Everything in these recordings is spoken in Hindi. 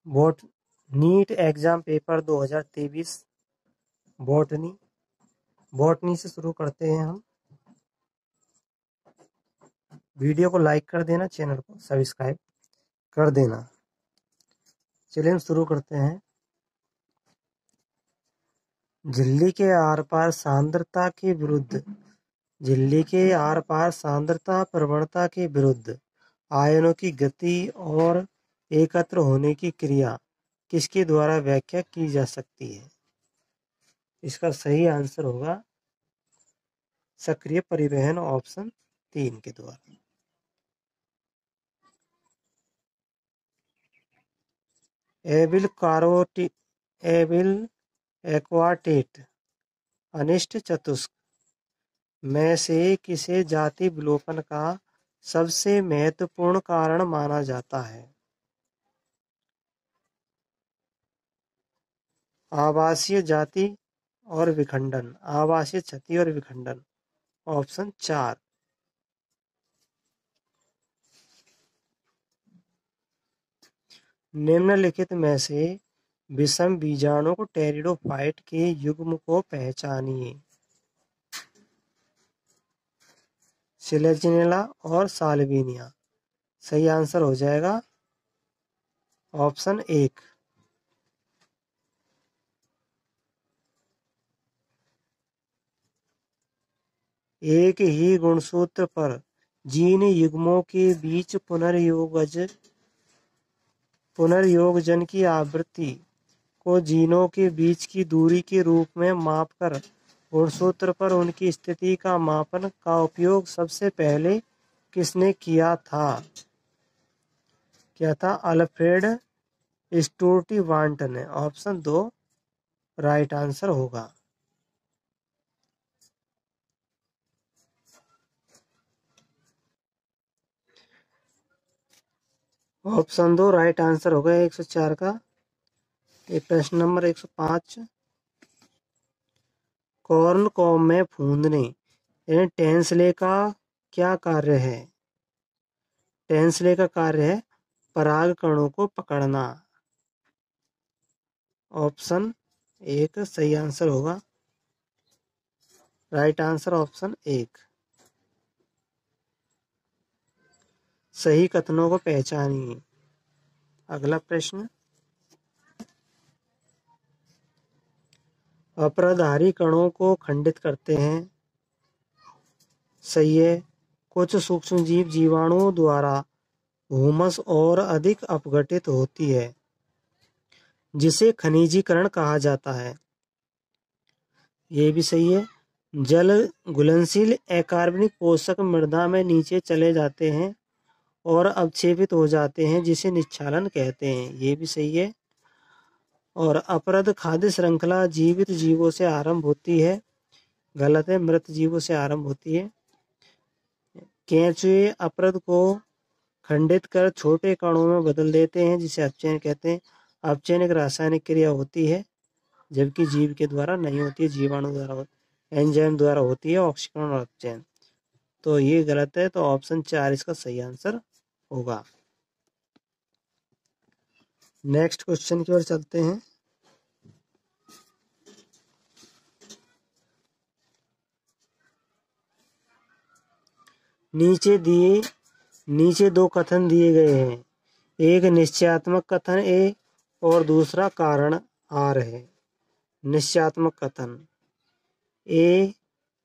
Boat NEET exam paper 2023 botany से शुरू करते हैं हम। वीडियो को लाइक कर देना, चैनल को सब्सक्राइब कर देना। चलिए हम शुरू करते हैं। झिल्ली के आर पार सांद्रता के विरुद्ध झिल्ली के आर पार सांद्रता प्रवणता के विरुद्ध आयनों की गति और एकत्र होने की क्रिया किसके द्वारा व्याख्या की जा सकती है? इसका सही आंसर होगा सक्रिय परिवहन, ऑप्शन 3 के द्वारा। एबिल एक्वाटेट अनिष्ट चतुष्क में से किसे जाति विलोपन का सबसे महत्वपूर्ण कारण माना जाता है? आवासीय जाति और विखंडन, आवासीय क्षति और विखंडन, ऑप्शन 4। निम्नलिखित में से विषम बीजाणु को टेरिडोफाइट के युग्म को पहचानिए। सिलेजिनेला और साल्विनिया। सही आंसर हो जाएगा ऑप्शन 1। एक ही गुणसूत्र पर जीन युग्मों के बीच पुनर्योगजन की आवृत्ति को जीनों के बीच की दूरी के रूप में मापकर गुणसूत्र पर उनकी स्थिति का मापन का उपयोग सबसे पहले किसने किया था? क्या था? अल्फ्रेड स्टुर्टीवांट ने। ऑप्शन 2 राइट आंसर होगा। ऑप्शन 2 राइट आंसर होगा 104 का। प्रश्न नंबर 105। कॉर्न कॉब में फूंदने यानी टेंसले का क्या कार्य है? टेंसले का कार्य है पराग कणों को पकड़ना। ऑप्शन 1 सही आंसर होगा। Right answer option 1। सही कथनों को पहचानिए। अगला प्रश्न। अपराधारी कणों को खंडित करते हैं। सही है। कुछ सूक्ष्मजीव जीवाणुओं द्वारा ह्यूमस और अधिक अपघटित होती है जिसे खनिजीकरण कहा जाता है। ये भी सही है। जल घुलनशील अकार्बनिक पोषक मृदा में नीचे चले जाते हैं और अवक्षेपित हो जाते हैं जिसे निक्षालन कहते हैं। ये भी सही है। और अपरद खाद्य श्रृंखला जीवित जीवों से आरंभ होती है। गलत है, मृत जीवों से आरंभ होती है। केंचुए अपरद को खंडित कर छोटे कणों में बदल देते हैं जिसे अपचयन कहते हैं। अपचयन एक रासायनिक क्रिया होती है जबकि जीव के द्वारा नहीं होती है, जीवाणु द्वारा एंजाइम द्वारा होती है, ऑक्सीकरण और अपचयन। तो ये गलत है, तो ऑप्शन 4 इसका सही आंसर होगा। नेक्स्ट क्वेश्चन की ओर चलते हैं। नीचे दो कथन दिए गए हैं। एक निश्चयात्मक कथन ए और दूसरा कारण आर है। निश्चयात्मक कथन ए,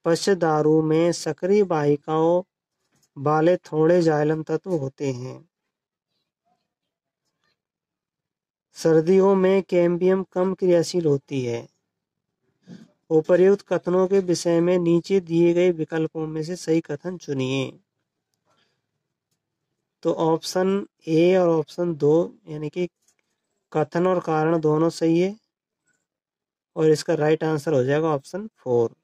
पशदारू में सक्रिय वाहिकाओं वाले थोड़े जाइलम तत्व होते हैं। सर्दियों में कैम्बियम कम क्रियाशील होती है। उपर्युक्त कथनों के विषय में नीचे दिए गए विकल्पों में से सही कथन चुनिए। तो ऑप्शन ए और ऑप्शन 2 यानी कि कथन और कारण दोनों सही है और इसका राइट आंसर हो जाएगा ऑप्शन 4।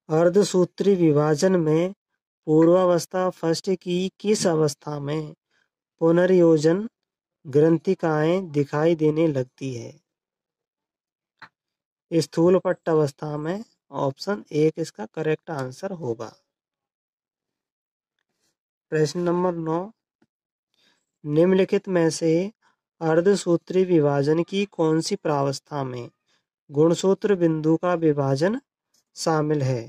अर्धसूत्री विभाजन में पूर्वावस्था फर्स्ट की किस अवस्था में पुनर्योजन ग्रंथिकाएं दिखाई देने लगती है? स्थूल पट्ट अवस्था में। ऑप्शन 1 इसका करेक्ट आंसर होगा। प्रश्न नंबर 9, निम्नलिखित में से अर्धसूत्री विभाजन की कौन सी प्रावस्था में गुणसूत्र बिंदु का विभाजन शामिल है?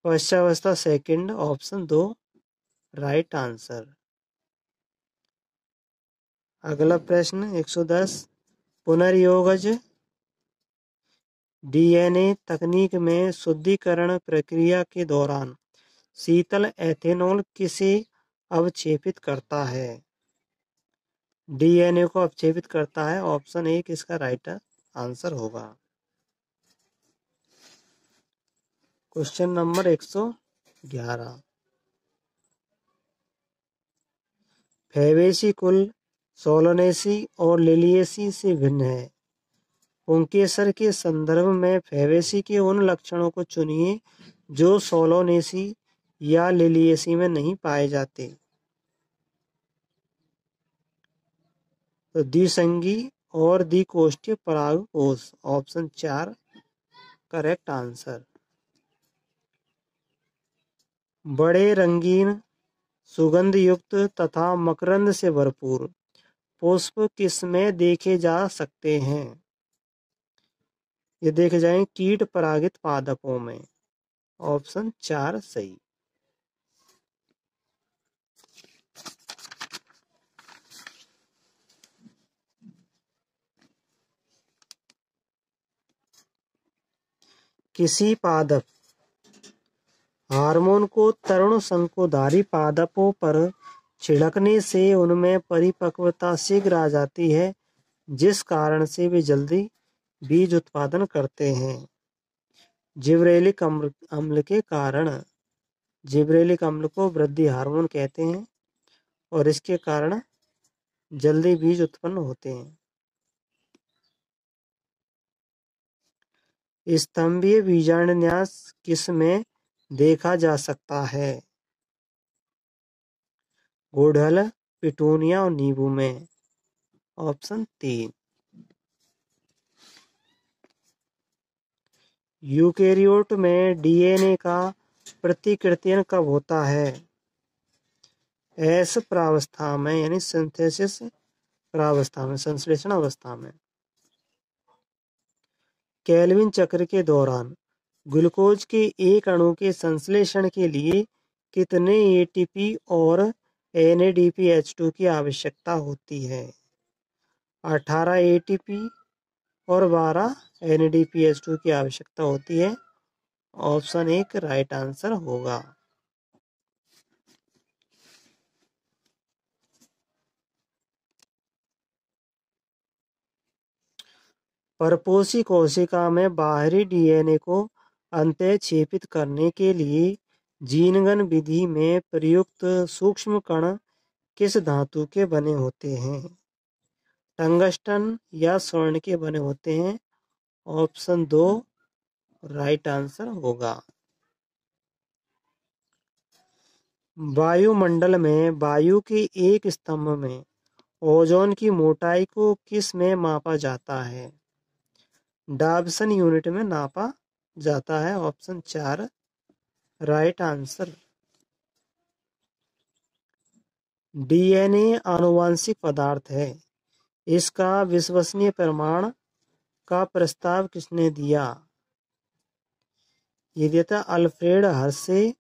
पश्चावस्था सेकंड, ऑप्शन 2 राइट आंसर। अगला प्रश्न 110, पुनर्योगज डीएनए तकनीक में शुद्धिकरण प्रक्रिया के दौरान शीतल एथेनॉल किसे अवक्षेपित करता है? डीएनए को अवक्षेपित करता है, ऑप्शन 1 इसका राइट आंसर होगा। क्वेश्चन नंबर 111, फैबेसी कुल सोलोनेसी और लिलियेसी से भिन्न है। पुंकेसर के संदर्भ में फैबेसी के उन लक्षणों को चुनिए जो सोलोनेसी या लिलियेसी में नहीं पाए जाते। तो द्विसंगी और द्विकोष्ठीय परागकोश, ऑप्शन 4 करेक्ट आंसर। बड़े रंगीन सुगंध युक्त तथा मकरंद से भरपूर पुष्प किसमें देखे जा सकते हैं? ये देखे जाएं कीट परागित पादपों में, ऑप्शन 4 सही। किसी पादप हार्मोन को तरुण शंकुधारी पादपों पर छिड़कने से उनमें परिपक्वता शीघ्र आ जाती है, जिस कारण से वे जल्दी बीज उत्पादन करते हैं। जिब्रेलिक अम्ल के कारण, जिब्रेलिक अम्ल को वृद्धि हार्मोन कहते हैं और इसके कारण जल्दी बीज उत्पन्न होते हैं। स्तंभीय बीजांडन्यास किसमें देखा जा सकता है? गुड़हल, पिटूनिया और नींबू में, ऑप्शन 3। यूकेरियोट में डीएनए का प्रतिकृतियन कब होता है? एस प्रावस्था में, यानी सिंथेसिस प्रावस्था में, संश्लेषण अवस्था में। केल्विन चक्र के दौरान ग्लूकोज के एक अणु के संश्लेषण के लिए कितने एटीपी और NADPH2 की आवश्यकता होती है? 18 एटीपी और 12 NADPH2 की आवश्यकता होती है, ऑप्शन 1 राइट आंसर होगा। परपोषी कोशिका में बाहरी डीएनए को अंतःक्षेपित करने के लिए जीनगण विधि में प्रयुक्त सूक्ष्म कण किस धातु के बने होते हैं? टंगस्टन या स्वर्ण के बने होते हैं, ऑप्शन 2 राइट आंसर होगा। वायुमंडल में वायु के एक स्तंभ में ओजोन की मोटाई को किस में मापा जाता है? डाबसन यूनिट में नापा जाता है, ऑप्शन 4 राइट आंसर। डीएनए आनुवांशिक पदार्थ है, इसका विश्वसनीय प्रमाण का प्रस्ताव किसने दिया? ये दिया था अल्फ्रेड हर्शे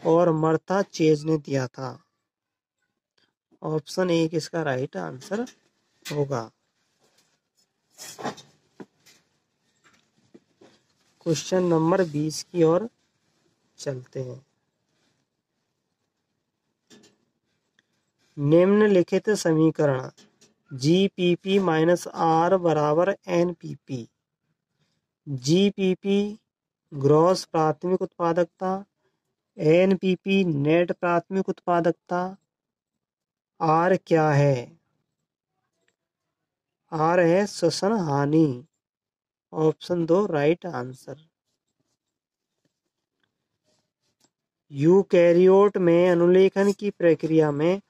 और मर्था चेज ने दिया था, ऑप्शन 1 इसका राइट आंसर होगा। क्वेश्चन नंबर 20 की ओर चलते हैं। निम्नलिखित समीकरण GPP - R बराबर NPP, GPP ग्रॉस प्राथमिक उत्पादकता, NPP नेट प्राथमिक उत्पादकता, R क्या है? R है श्वसन हानि, ऑप्शन 2 राइट आंसर। यूकैरियोट में अनुलेखन की प्रक्रिया में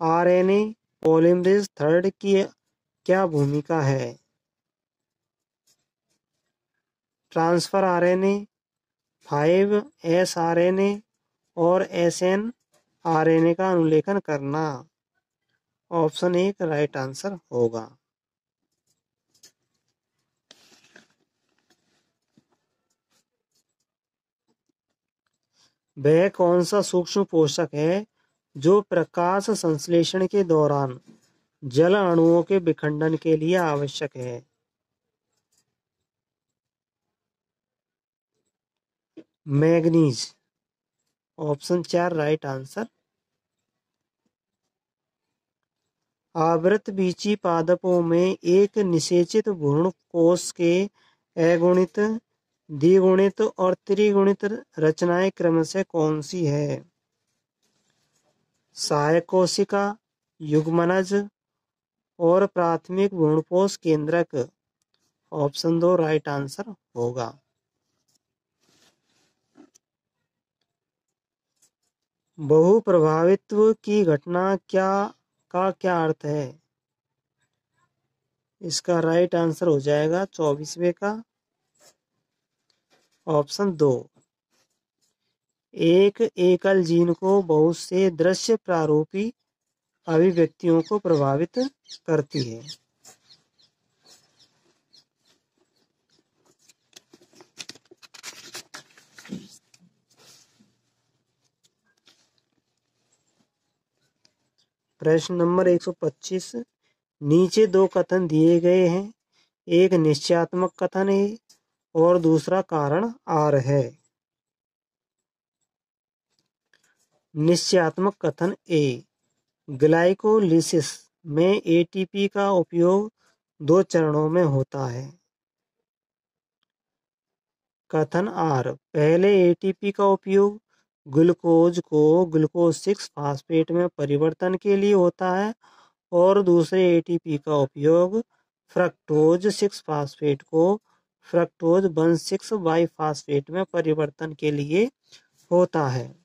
RNA पॉलीमरेज थर्ड की क्या भूमिका है? ट्रांसफर RNA, 5S RNA और SN आरएनए का अनुलेखन करना। ऑप्शन एक राइट आंसर होगा। वह कौन सा सूक्ष्म पोषक है जो प्रकाश संश्लेषण के दौरान जल अणुओं के विखंडन के लिए आवश्यक है? मैग्नीज। Option 4 right answer. आवृत बीची पादपों में एक निषेचित भ्रूण कोश के अगुणित, द्विगुणित और त्रिगुणित रचनाएं क्रमशः कौन सी है? सहायक कोशिका, युग्मनज और प्राथमिक भ्रूणपोष केंद्रक। ऑप्शन 2 राइट आंसर होगा। बहुप्रभावित्व की घटना क्या अर्थ है? इसका राइट आंसर हो जाएगा 24वें का। ऑप्शन 2 एक एकल जीन को बहुत से दृश्य प्रारूपी अभिव्यक्तियों को प्रभावित करती है। प्रश्न नंबर 125। नीचे दो कथन दिए गए हैं, एक निश्चयात्मक कथन है और दूसरा कारण आर है। निश्चयात्मक कथन ए, ग्लाइकोलिसिस में एटीपी का उपयोग 2 चरणों में होता है। कथन आर, पहले एटीपी का उपयोग ग्लूकोज को ग्लूकोज 6 फास्फेट में परिवर्तन के लिए होता है और दूसरे एटीपी का उपयोग फ्रक्टोज 6 फास्फेट को फ्रक्टोज 1,6 बाइफास्फेट में परिवर्तन के लिए होता है।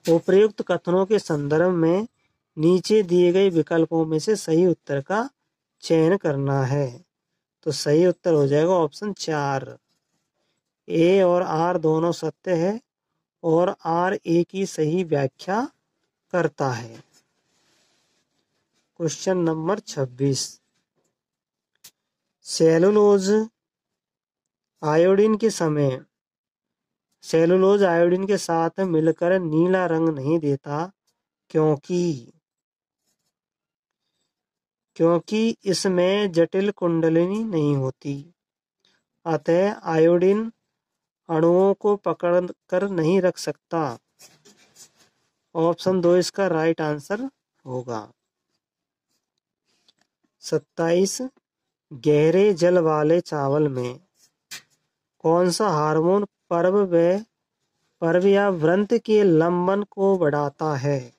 उपर्युक्त कथनों के संदर्भ में नीचे दिए गए विकल्पों में से सही उत्तर का चयन करना है। तो सही उत्तर हो जाएगा ऑप्शन 4। ए और आर दोनों सत्य है और आर ए की सही व्याख्या करता है। Question number 26। सेलुलोज आयोडीन के साथ मिलकर नीला रंग नहीं देता, क्योंकि इसमें जटिल कुंडलिनी नहीं होती। अतः आयोडीन अणुओं को पकड़ कर नहीं रख सकता। ऑप्शन 2 इसका राइट आंसर होगा। 27। गहरे जल वाले चावल में कौन सा हार्मोन पर्व या व्रंत के लंबन को बढ़ाता है?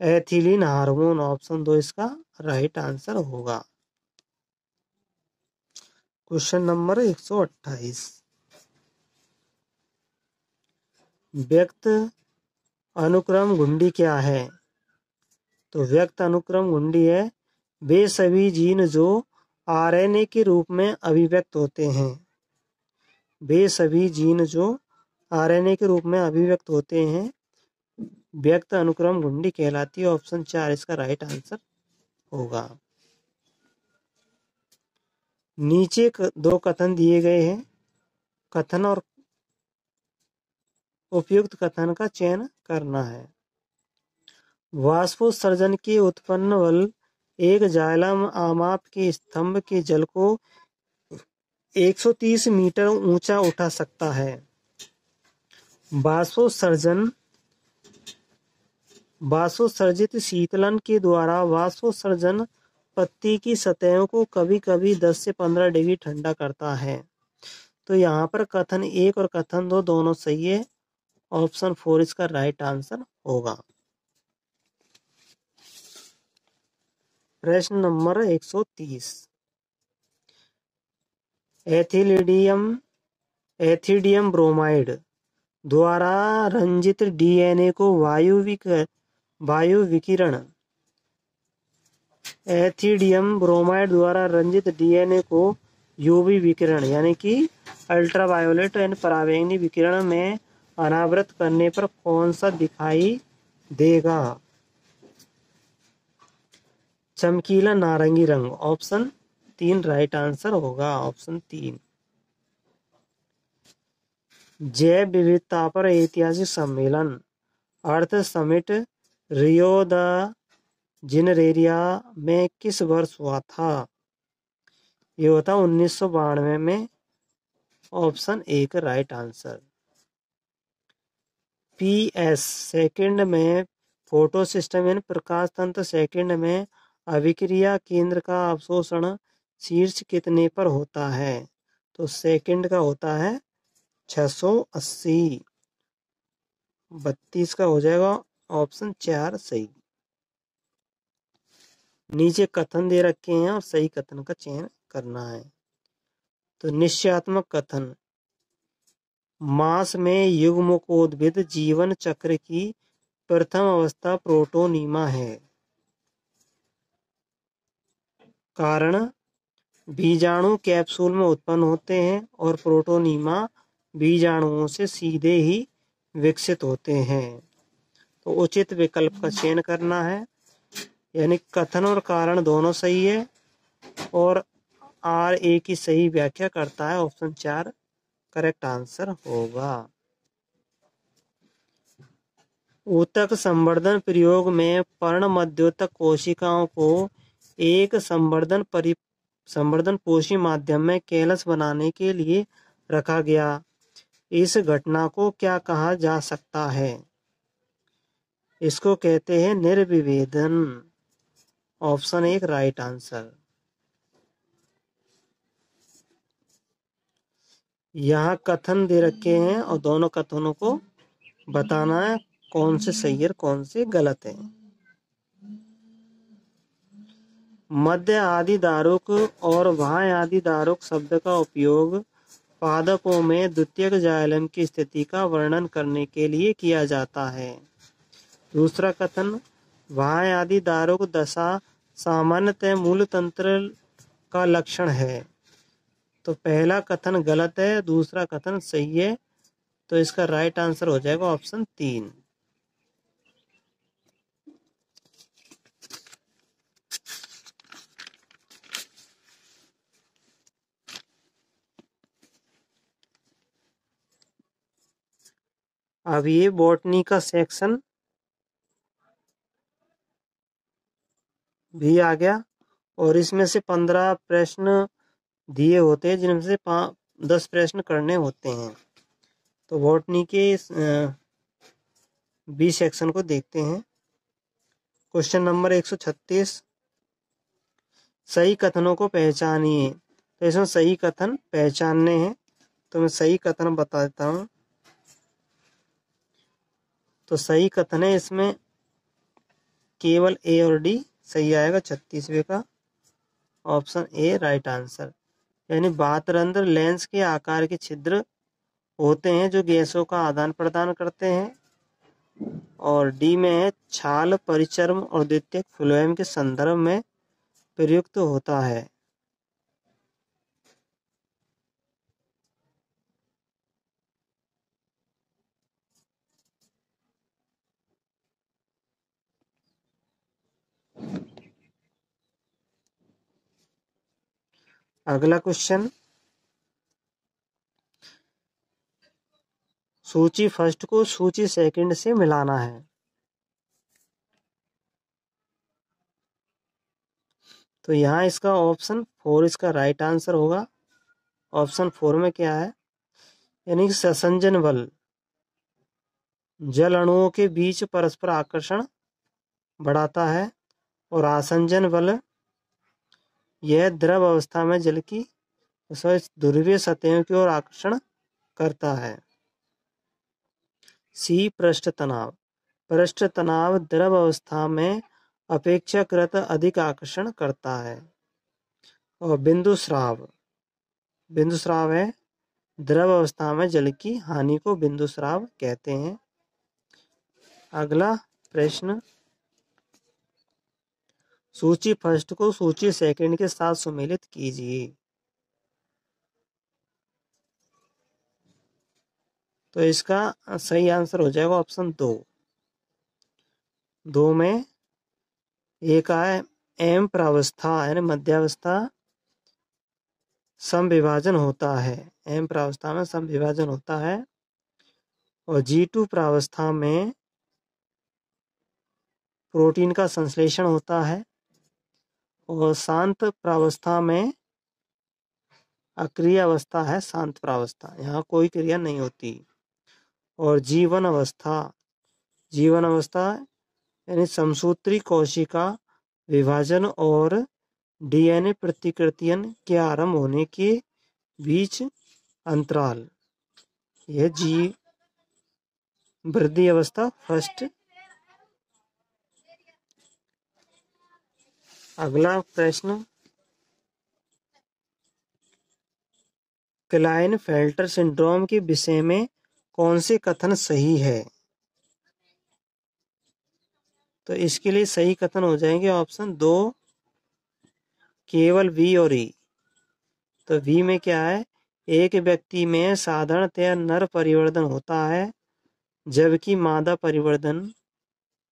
Ethylene hormone. ऑप्शन 2 इसका राइट आंसर होगा। Question number 128। व्यक्त अनुक्रम घुंडी क्या है? तो व्यक्त अनुक्रम घुंडी है वे सभी जीन जो आरएनए के रूप में अभिव्यक्त होते हैं। वे सभी जीन जो आरएनए के रूप में अभिव्यक्त होते हैं व्यक्त अनुक्रम घुंडी कहलाती है। ऑप्शन 4 इसका राइट आंसर होगा। नीचे 2 कथन दिए गए हैं, कथन और उपयुक्त कथन का चयन करना है। वाष्पोत्सर्जन के उत्पन्न बल एक जाइलम आमाप के स्तंभ के जल को 130 मीटर ऊंचा उठा सकता है। वाष्पोत्सर्जित शीतलन के द्वारा वाष्पोत्सर्जन पत्ती की सतहों को कभी कभी 10 से 15 डिग्री ठंडा करता है। तो यहाँ पर कथन 1 और कथन 2 दोनों सही है। ऑप्शन 4 इसका राइट आंसर होगा। प्रश्न नंबर 130। एथिडियम ब्रोमाइड द्वारा रंजित डीएनए को वायु विकिरण। एथिडियम ब्रोमाइड द्वारा रंजित डीएनए को यूवी विकिरण यानी कि अल्ट्रावायोलेट एंड पराबैंगनी विकिरण में अनावृत करने पर कौन सा दिखाई देगा? चमकीला नारंगी रंग। ऑप्शन 3 राइट आंसर होगा, ऑप्शन 3। जैव विविधता पर ऐतिहासिक सम्मेलन अर्थ समिट रियो द जिनेरिया में किस वर्ष हुआ था? ये होता 1992 में, option 1 right answer. PS second में फोटो सिस्टम यानी प्रकाश तंत्र सेकंड में अभिक्रिया केंद्र का अवशोषण शीर्ष कितने पर होता है? तो सेकंड का होता है 680। 32 का हो जाएगा, ऑप्शन 4 सही। नीचे कथन दे रखे हैं और सही कथन का चयन करना है। तो निश्चयात्मक कथन, मास में युग्मकोद्भिद जीवन चक्र की प्रथम अवस्था प्रोटोनीमा है। कारण, बीजाणु कैप्सूल में उत्पन्न होते हैं और प्रोटोनीमा बीजाणुओं से सीधे ही विकसित होते हैं। तो उचित विकल्प का चयन करना है, यानी कथन और कारण दोनों सही है और RA की सही व्याख्या करता है, ऑप्शन 4 करेक्ट आंसर होगा। ऊतक संवर्धन प्रयोग में पर्ण मध्योतक कोशिकाओं को एक संवर्धन पोषी माध्यम में कैलस बनाने के लिए रखा गया। इस घटना को क्या कहा जा सकता है? इसको कहते हैं निर्विभेदन, ऑप्शन 1 राइट आंसर। यहाँ कथन दे रखे हैं और दोनों कथनों को बताना है कौन से सही है कौन से गलत है। मध्य आदि दारुक और वाह्य आदि दारुक शब्द का उपयोग पादपों में द्वितीयक जाइलम की स्थिति का वर्णन करने के लिए किया जाता है। दूसरा कथन, वाह्य आदि दारुक दशा सामान्यतः मूल तंत्र का लक्षण है। तो पहला कथन गलत है, दूसरा कथन सही है। तो इसका राइट आंसर हो जाएगा ऑप्शन 3। अब ये बॉटनी का सेक्शन भी आ गया और इसमें से 15 प्रश्न दिए होते हैं जिनमें से 10 प्रश्न करने होते हैं। तो बॉटनी के बी सेक्शन को देखते हैं। क्वेश्चन नंबर 136, सही कथनों को पहचानिए। तो इसमें सही कथन पहचानने हैं, तो मैं सही कथन बता देता हूँ। तो सही कथन है इसमें केवल A और D सही आएगा 36वें का, ऑप्शन A राइट आंसर। यानी बातरंध्र लेंस के आकार के छिद्र होते हैं जो गैसों का आदान प्रदान करते हैं। और D में है छाल परिचर्म और द्वितीयक फ्लोएम के संदर्भ में प्रयुक्त होता है। अगला क्वेश्चन, सूची फर्स्ट को सूची सेकंड से मिलाना है। तो यहाँ इसका ऑप्शन 4 इसका राइट आंसर होगा। ऑप्शन 4 में क्या है, यानी ससंजन बल जल अणुओं के बीच परस्पर आकर्षण बढ़ाता है और आसंजन बल यह द्रव अवस्था में जल की ध्रुवीय सतहों की ओर आकर्षण करता है। सी पृष्ठ तनाव, पृष्ठ तनाव द्रव अवस्था में अपेक्षाकृत अधिक आकर्षण करता है। और बिंदु स्राव है द्रव अवस्था में जल की हानि को बिंदु स्राव कहते हैं। अगला प्रश्न, सूची फर्स्ट को सूची सेकंड के साथ सम्मिलित कीजिए। तो इसका सही आंसर हो जाएगा ऑप्शन 2। 2 में एक है एम प्रावस्था यानी मध्यावस्था समविभाजन होता है। एम प्रावस्था में समविभाजन होता है। और G2 प्रावस्था में प्रोटीन का संश्लेषण होता है। और शांत प्रावस्था में अक्रिय अवस्था है शांत प्रावस्था, यहाँ कोई क्रिया नहीं होती। और जीवन अवस्था यानी समसूत्री कोशिका विभाजन और डीएनए प्रतिकृतियन के आरंभ होने के बीच अंतराल, यह जी वृद्धि अवस्था फर्स्ट। अगला प्रश्न, क्लाइनफेल्टर सिंड्रोम के विषय में कौन से कथन सही है? तो इसके लिए सही कथन हो जाएंगे ऑप्शन 2 केवल वी और ई। तो वी में क्या है, एक व्यक्ति में साधारणतया नर परिवर्तन होता है जबकि मादा परिवर्तन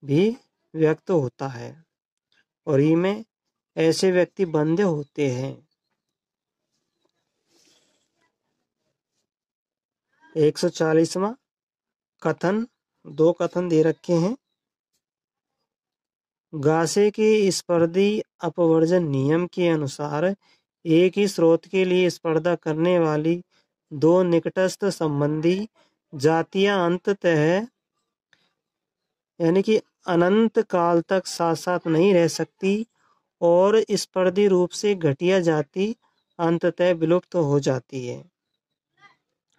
भी व्यक्त होता है। और ई में ऐसे व्यक्ति बंधे होते हैं। 140वां कथन, 2 कथन दे रखे हैं। गासे के स्पर्धी अपवर्जन नियम के अनुसार एक ही स्रोत के लिए स्पर्धा करने वाली 2 निकटस्थ संबंधी जातियां अंततः यानी कि अनंत काल तक साथ साथ नहीं रह सकती और स्पर्धी रूप से घटिया जाति अंततः विलुप्त हो जाती है।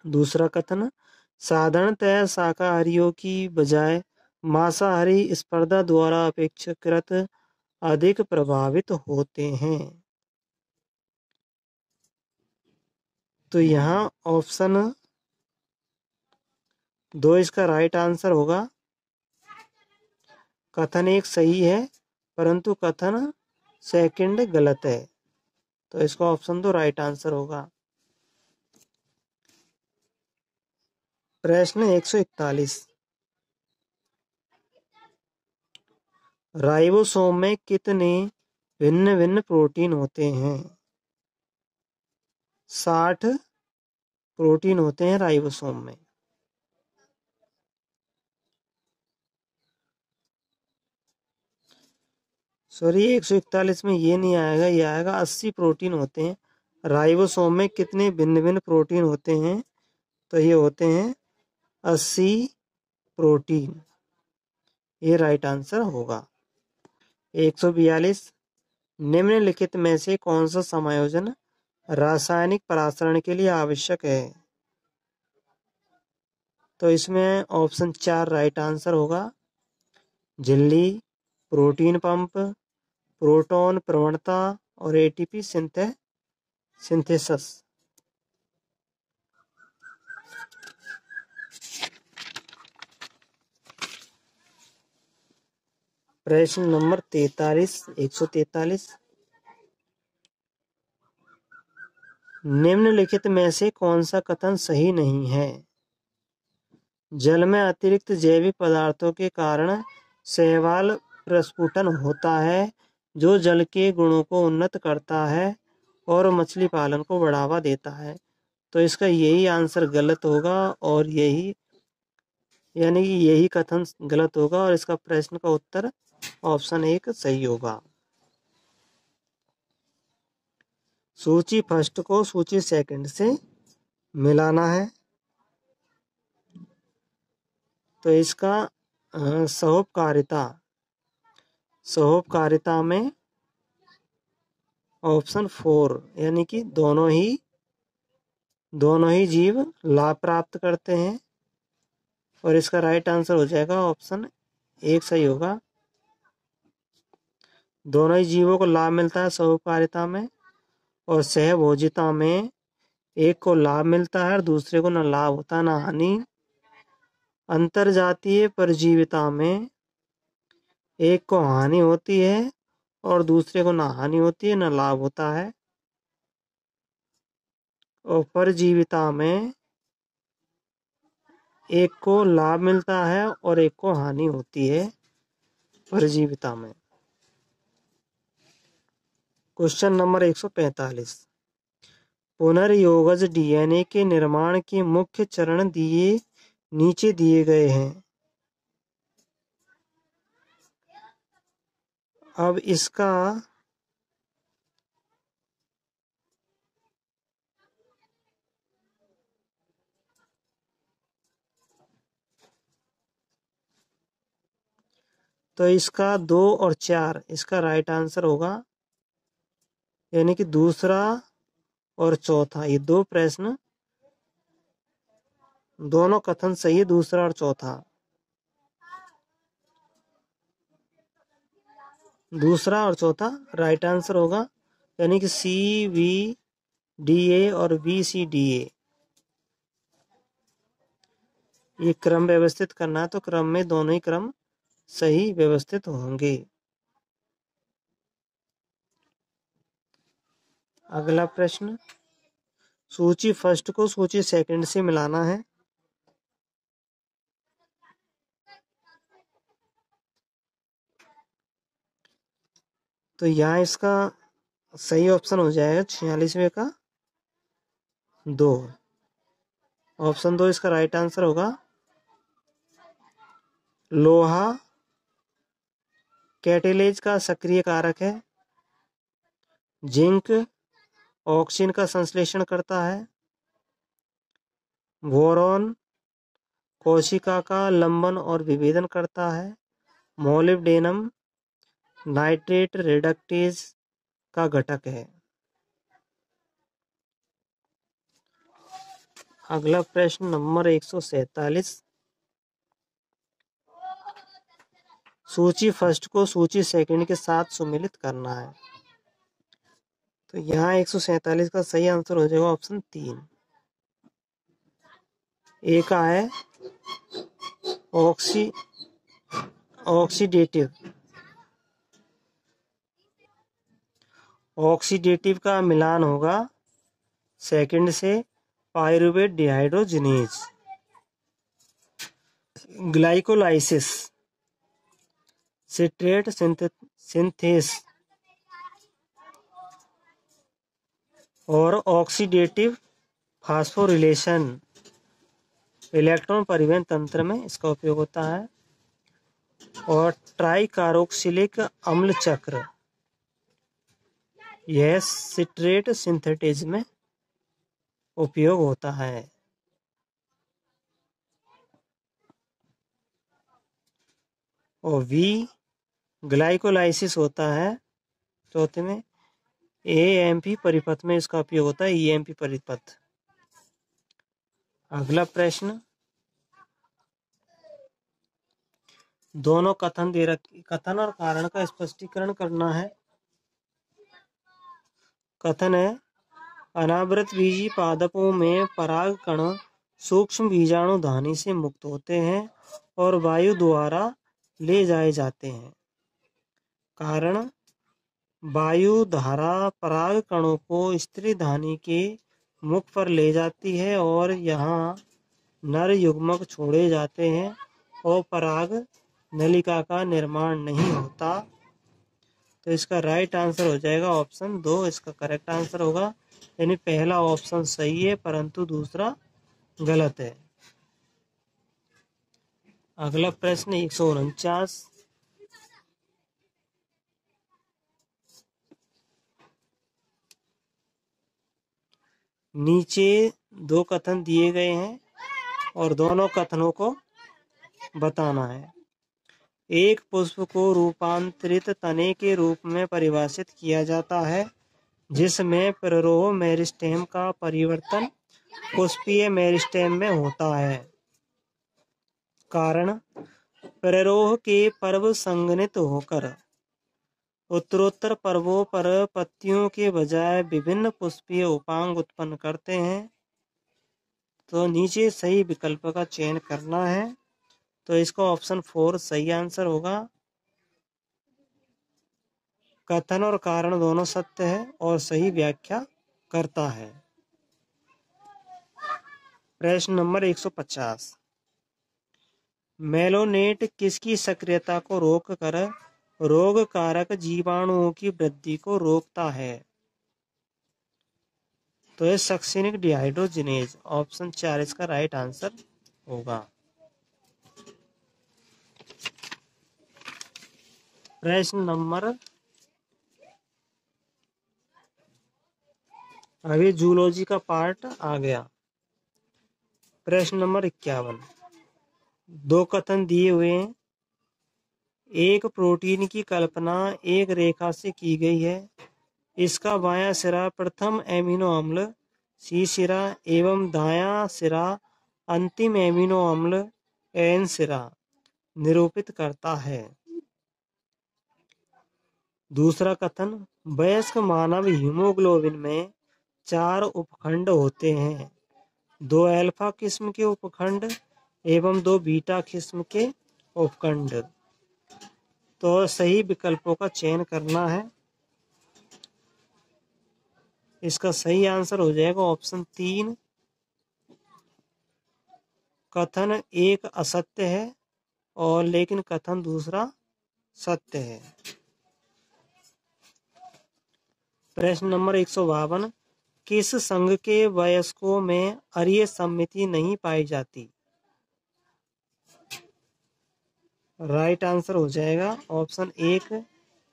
दूसरा कथन, साधारणतया शाकाहारियों की बजाय मांसाहारी स्पर्धा द्वारा अपेक्षाकृत अधिक प्रभावित होते हैं। तो यहाँ ऑप्शन 2 इसका राइट आंसर होगा। कथन 1 सही है परंतु कथन सेकंड गलत है। तो इसका ऑप्शन 2 राइट आंसर होगा। प्रश्न 141, राइबोसोम में कितने भिन्न भिन्न प्रोटीन होते हैं? 60 प्रोटीन होते हैं राइबोसोम में। सॉरी 141 में ये नहीं आएगा, ये आएगा 80 प्रोटीन होते हैं। राइबोसोम में कितने भिन्न भिन्न प्रोटीन होते हैं? तो ये होते हैं 80 प्रोटीन, ये राइट आंसर होगा। 142, निम्नलिखित में से कौन सा समायोजन रासायनिक परासरण के लिए आवश्यक है? तो इसमें ऑप्शन 4 राइट आंसर होगा। झिल्ली, प्रोटीन पंप, प्रोटॉन प्रवणता और एटीपी सिंथेसिस। प्रश्न नंबर 43, 143, निम्नलिखित में से कौन सा कथन सही नहीं है? जल में अतिरिक्त जैविक पदार्थों के कारण शैवाल प्रस्फुटन होता है जो जल के गुणों को उन्नत करता है और मछली पालन को बढ़ावा देता है। तो इसका यही आंसर गलत होगा और यही यानी कि यही कथन गलत होगा और इसका प्रश्न का उत्तर ऑप्शन 1 सही होगा। सूची फर्स्ट को सूची सेकंड से मिलाना है। तो इसका सहोपकारिता में ऑप्शन 4 यानी कि दोनों ही जीव लाभ प्राप्त करते हैं और इसका राइट आंसर हो जाएगा ऑप्शन 1 सही होगा। दोनों ही जीवों को लाभ मिलता है सहोपकारिता में, और सहभोजिता में एक को लाभ मिलता है और दूसरे को न लाभ होता न हानि। अंतरजातीय परजीविता में एक को हानि होती है और दूसरे को न हानि होती है न लाभ होता है। और परजीविता में एक को लाभ मिलता है और एक को हानि होती है परजीविता में। Question number 145। पुनर्योगज डीएनए के निर्माण के मुख्य चरण नीचे दिए गए हैं। अब इसका तो इसका 2 और 4 इसका राइट आंसर होगा, यानी कि दूसरा और चौथा। ये दो प्रश्न, दोनों कथन सही है, दूसरा और चौथा। दूसरा और चौथा राइट आंसर होगा, यानी कि CVDA और VCDA। ये क्रम व्यवस्थित करना है तो क्रम में दोनों ही क्रम सही व्यवस्थित होंगे। अगला प्रश्न, सूची फर्स्ट को सूची सेकंड से मिलाना है। तो यहाँ इसका सही ऑप्शन हो जाएगा 46वें का 2। ऑप्शन 2 इसका राइट आंसर होगा। लोहा कैटेलेज का सक्रिय कारक है। जिंक ऑक्सीजन का संश्लेषण करता है। बोरॉन कोशिका का लंबन और विभेदन करता है। मोलिब्डेनम नाइट्रेट रिडक्टेज का घटक है। अगला प्रश्न नंबर 147। सूची फर्स्ट को सूची सेकंड के साथ सुमेलित करना है। तो यहाँ 147 का सही आंसर हो जाएगा ऑप्शन 3। ए का है ऑक्सीडेटिव। ऑक्सीडेटिव का मिलान होगा सेकंड से pyruvate dehydrogenase. Glycolysis citrate synthase और ऑक्सीडेटिव फास्फोरिलेशन इलेक्ट्रॉन परिवहन तंत्र में इसका उपयोग होता है। और ट्राई कार्बोक्सिलिक अम्ल चक्र, यह सिट्रेट सिंथेटिज में उपयोग होता है। और वी ग्लाइकोलाइसिस होता है चौथे में। AMP परिपथ में इसका उपयोग होता है, EMP परिपथ। अगला प्रश्न, दोनों कथन दे रखे, कथन और कारण का स्पष्टीकरण करना है। कथन है, अनावृत बीजी पादपों में पराग कण सूक्ष्म बीजाणु धानी से मुक्त होते हैं और वायु द्वारा ले जाए जाते हैं। कारण, वायु धारा पराग कणों को स्त्री धानी के मुख पर ले जाती है और यहाँ नर युग्मक छोड़े जाते हैं और पराग नलिका का निर्माण नहीं होता। तो इसका राइट आंसर हो जाएगा ऑप्शन 2, इसका करेक्ट आंसर होगा। यानी पहला ऑप्शन सही है परंतु दूसरा गलत है। अगला प्रश्न 149। नीचे दो कथन दिए गए हैं और दोनों कथनों को बताना है। एक पुष्प को रूपांतरित तने के रूप में परिभाषित किया जाता है जिसमें प्ररोह मेरिस्टेम का परिवर्तन पुष्पीय मेरिस्टेम में होता है। कारण, प्ररोह के पर्व संगनित होकर उत्तरोत्तर पर्वों पर पत्तियों के बजाय विभिन्न पुष्पीय उपांग उत्पन्न करते हैं। तो नीचे सही विकल्प का चयन करना है। तो इसका ऑप्शन 4 सही आंसर होगा। कथन और कारण दोनों सत्य है और सही व्याख्या करता है। प्रश्न नंबर 150। मेलोनेट किसकी सक्रियता को रोककर रोग कारक जीवाणुओं की वृद्धि को रोकता है? तो ये सक्सिनिक डिहाइड्रोजिनेज, ऑप्शन 4 इसका राइट आंसर होगा। प्रश्न नंबर, अभी जूलॉजी का पार्ट आ गया। प्रश्न नंबर 51, दो कथन दिए हुए हैं। एक प्रोटीन की कल्पना एक रेखा से की गई है। इसका बायां सिरा प्रथम एमिनो अम्ल सी सिरा एवं दायां सिरा अंतिम एमिनो अम्ल एन सिरा निरूपित करता है। दूसरा कथन, वयस्क मानव हीमोग्लोबिन में 4 उपखंड होते हैं, 2 अल्फा किस्म के उपखंड एवं 2 बीटा किस्म के उपखंड। तो सही विकल्पों का चयन करना है। इसका सही आंसर हो जाएगा ऑप्शन 3। कथन एक असत्य है और लेकिन कथन दूसरा सत्य है। प्रश्न नंबर 152, किस संघ के वयस्कों में अरीय सम्मिति नहीं पाई जाती? राइट आंसर हो जाएगा ऑप्शन 1,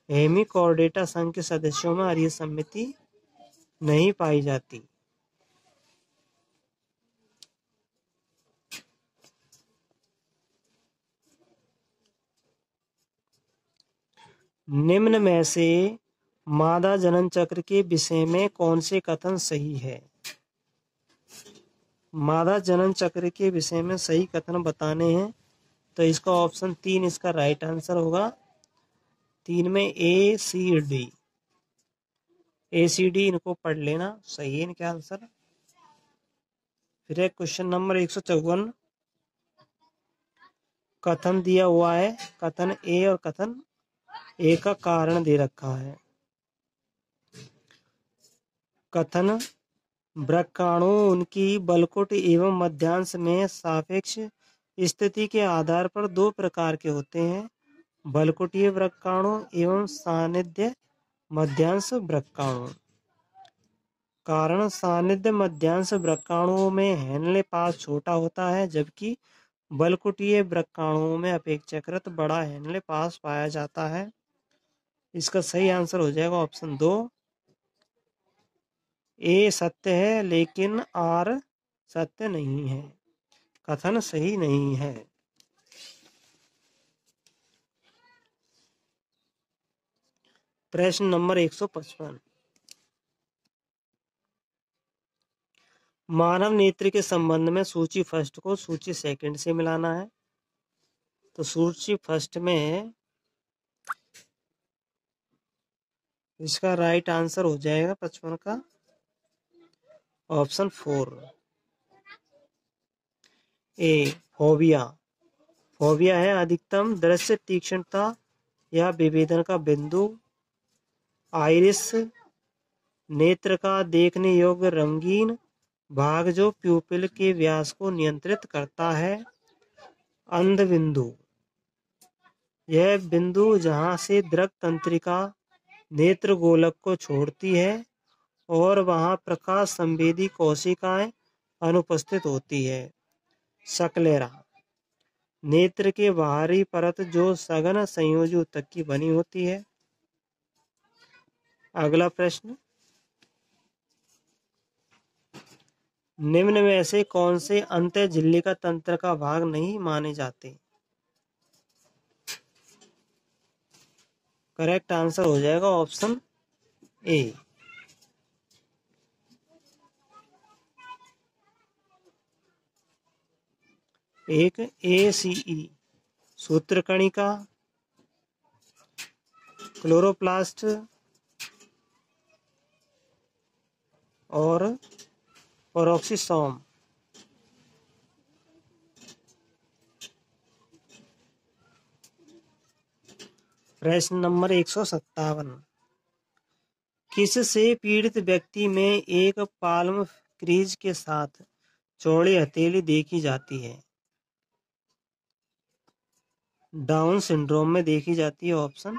हेमिकॉर्डेटा संघ के सदस्यों में अरीय सम्मिति नहीं पाई जाती। निम्न में से मादा जनन चक्र के विषय में कौन से कथन सही है? मादा जनन चक्र के विषय में सही कथन बताने हैं, तो इसका ऑप्शन 3 इसका राइट आंसर होगा। 3 में ए सी डी इनको पढ़ लेना, सही है इनके आंसर। फिर एक क्वेश्चन नंबर 154, कथन दिया हुआ है, कथन ए और कथन ए का कारण दे रखा है। कथन, वृक्काणु उनकी बलकुट एवं मध्यांश में सापेक्ष स्थिति के आधार पर 2 प्रकार के होते हैं, बलकुटीय वृक्काणु एवं सानिध्य मध्यांश वृक्काणु। कारण, सानिध्य मध्यांश वृक्काणुओं में हेनले पास छोटा होता है, जबकि बलकुटीय वृक्काणुओं में अपेक्षाकृत बड़ा हेनले पास पाया जाता है। इसका सही आंसर हो जाएगा ऑप्शन 2, ए सत्य है लेकिन आर सत्य नहीं है, कथन सही नहीं है। प्रश्न नंबर 155, मानव नेत्र के संबंध में सूची फर्स्ट को सूची सेकंड से मिलाना है। तो सूची फर्स्ट में इसका राइट आंसर हो जाएगा 55 का ऑप्शन 4, ए फोबिया। फोबिया है अधिकतम दृश्य तीक्ष्णता या विभेदन का बिंदु। आइरिस, नेत्र का देखने योग्य रंगीन भाग जो प्यूपिल के व्यास को नियंत्रित करता है। अंध बिंदु, यह बिंदु जहां से दृक तंत्रिका नेत्र गोलक को छोड़ती है और वहां प्रकाश संवेदी कोशिकाएं अनुपस्थित होती है। सक्लेरा, नेत्र के बाहरी परत जो सघन संयोजी ऊतक की बनी होती है। अगला प्रश्न, निम्न में से कौन से अंतः झिल्लिका तंत्र का भाग नहीं माने जाते? करेक्ट आंसर हो जाएगा ऑप्शन ए। एक ACE, सूत्रकणिका, क्लोरोप्लास्ट और पेरोक्सिसोम। प्रश्न नंबर 157, किस से पीड़ित व्यक्ति में एक पाल्म क्रीज के साथ चौड़ी हथेली देखी जाती है? डाउन सिंड्रोम में देखी जाती है ऑप्शन